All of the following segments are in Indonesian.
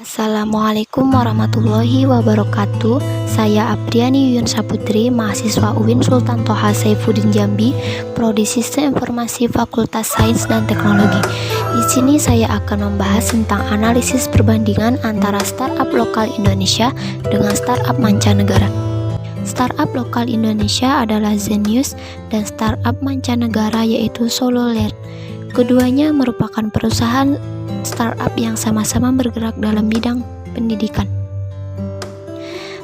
Assalamualaikum warahmatullahi wabarakatuh. Saya Apriani Yuyun Saputri, mahasiswa UIN Sultan Toha Saifuddin Jambi, Prodi Sistem Informasi Fakultas Sains dan Teknologi. Di sini saya akan membahas tentang analisis perbandingan antara startup lokal Indonesia dengan startup mancanegara. Startup lokal Indonesia adalah Zenius dan startup mancanegara yaitu SoloLearn. Keduanya merupakan perusahaan startup yang sama-sama bergerak dalam bidang pendidikan.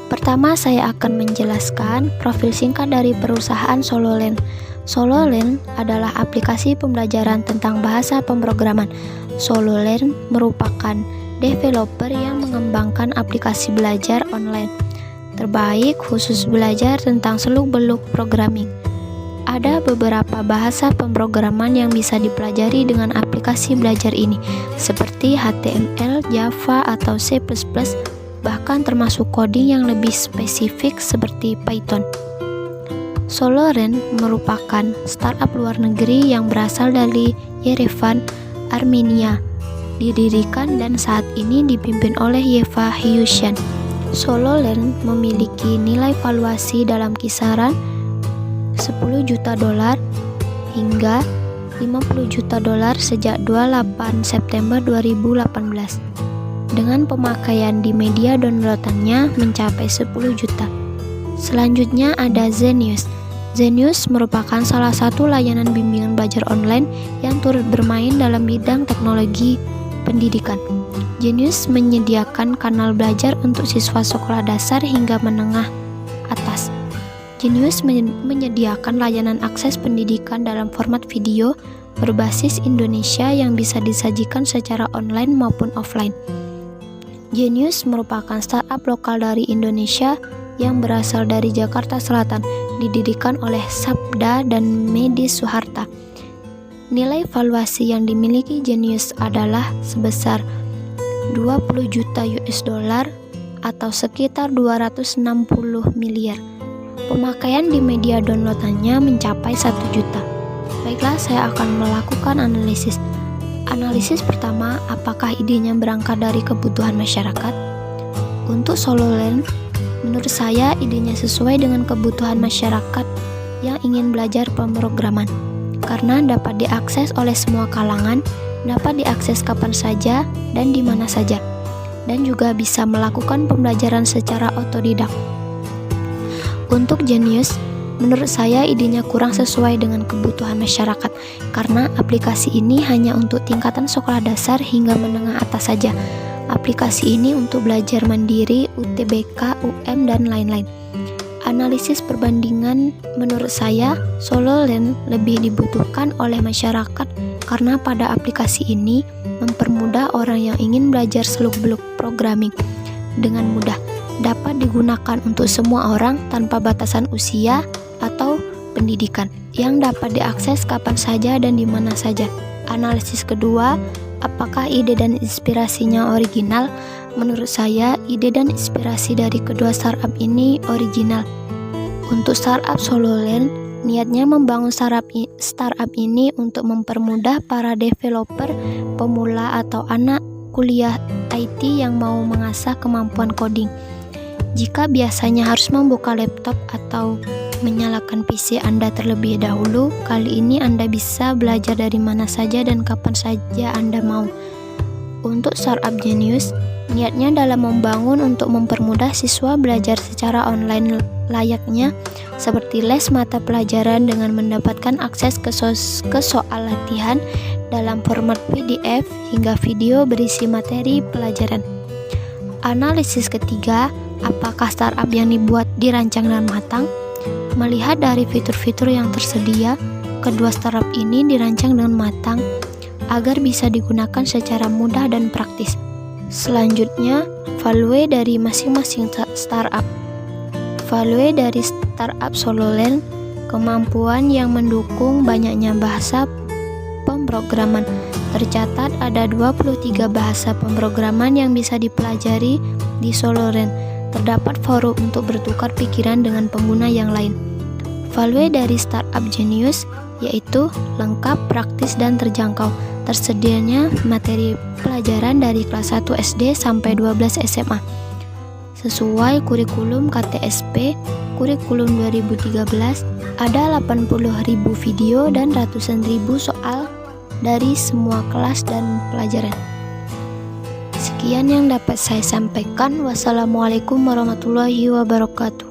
Pertama, saya akan menjelaskan profil singkat dari perusahaan SoloLearn. SoloLearn adalah aplikasi pembelajaran tentang bahasa pemrograman. SoloLearn merupakan developer yang mengembangkan aplikasi belajar online terbaik khusus belajar tentang seluk-beluk programming. Ada beberapa bahasa pemrograman yang bisa dipelajari dengan aplikasi belajar ini, seperti HTML, Java, atau C++, bahkan termasuk coding yang lebih spesifik seperti Python. SoloLearn merupakan startup luar negeri yang berasal dari Yerevan, Armenia, didirikan dan saat ini dipimpin oleh Yeva Hyushan. SoloLearn memiliki nilai valuasi dalam kisaran $10 juta hingga $50 juta sejak 28 September 2018 dengan pemakaian di media downloadannya mencapai 10 juta. Selanjutnya ada Zenius. Zenius merupakan salah satu layanan bimbingan belajar online yang turut bermain dalam bidang teknologi pendidikan. Zenius menyediakan kanal belajar untuk siswa sekolah dasar hingga menengah atas. Zenius menyediakan layanan akses pendidikan dalam format video berbasis Indonesia yang bisa disajikan secara online maupun offline. Zenius merupakan startup lokal dari Indonesia yang berasal dari Jakarta Selatan, didirikan oleh Sabda dan Medi Suharta. Nilai valuasi yang dimiliki Zenius adalah sebesar $20 juta atau sekitar 260 miliar. Pemakaian di media downloadannya mencapai 1 juta. Baiklah, saya akan melakukan analisis. Analisis pertama, apakah idenya berangkat dari kebutuhan masyarakat? Untuk SoloLearn, menurut saya idenya sesuai dengan kebutuhan masyarakat yang ingin belajar pemrograman, karena dapat diakses oleh semua kalangan, dapat diakses kapan saja dan di mana saja, dan juga bisa melakukan pembelajaran secara otodidak. Untuk Zenius, menurut saya idenya kurang sesuai dengan kebutuhan masyarakat karena aplikasi ini hanya untuk tingkatan sekolah dasar hingga menengah atas saja. Aplikasi ini untuk belajar mandiri, UTBK, UM, dan lain-lain. Analisis perbandingan menurut saya, SoloLearn lebih dibutuhkan oleh masyarakat karena pada aplikasi ini mempermudah orang yang ingin belajar seluk-beluk programming dengan mudah. Dapat digunakan untuk semua orang tanpa batasan usia atau pendidikan, yang dapat diakses kapan saja dan di mana saja. Analisis kedua, apakah ide dan inspirasinya original? Menurut saya, ide dan inspirasi dari kedua startup ini original. Untuk startup SoloLearn, niatnya membangun startup ini untuk mempermudah para developer pemula atau anak kuliah IT yang mau mengasah kemampuan coding. Jika biasanya harus membuka laptop atau menyalakan PC Anda terlebih dahulu, kali ini Anda bisa belajar dari mana saja dan kapan saja Anda mau. Untuk startup Zenius, niatnya dalam membangun untuk mempermudah siswa belajar secara online layaknya seperti les mata pelajaran dengan mendapatkan akses ke soal latihan dalam format PDF hingga video berisi materi pelajaran. Analisis ketiga, apakah startup yang dibuat dirancang dan matang? Melihat dari fitur-fitur yang tersedia, kedua startup ini dirancang dengan matang agar bisa digunakan secara mudah dan praktis. Selanjutnya, value dari masing-masing startup. Value dari startup SoloLearn, kemampuan yang mendukung banyaknya bahasa pemrograman. Tercatat ada 23 bahasa pemrograman yang bisa dipelajari di SoloLearn. Terdapat forum untuk bertukar pikiran dengan pengguna yang lain. Value dari startup Zenius yaitu lengkap, praktis, dan terjangkau. Tersedianya materi pelajaran dari kelas 1 SD sampai 12 SMA. Sesuai kurikulum KTSP, kurikulum 2013, ada 80.000 video dan ratusan ribu soal dari semua kelas dan pelajaran. Sekian yang dapat saya sampaikan. Wassalamualaikum warahmatullahi wabarakatuh.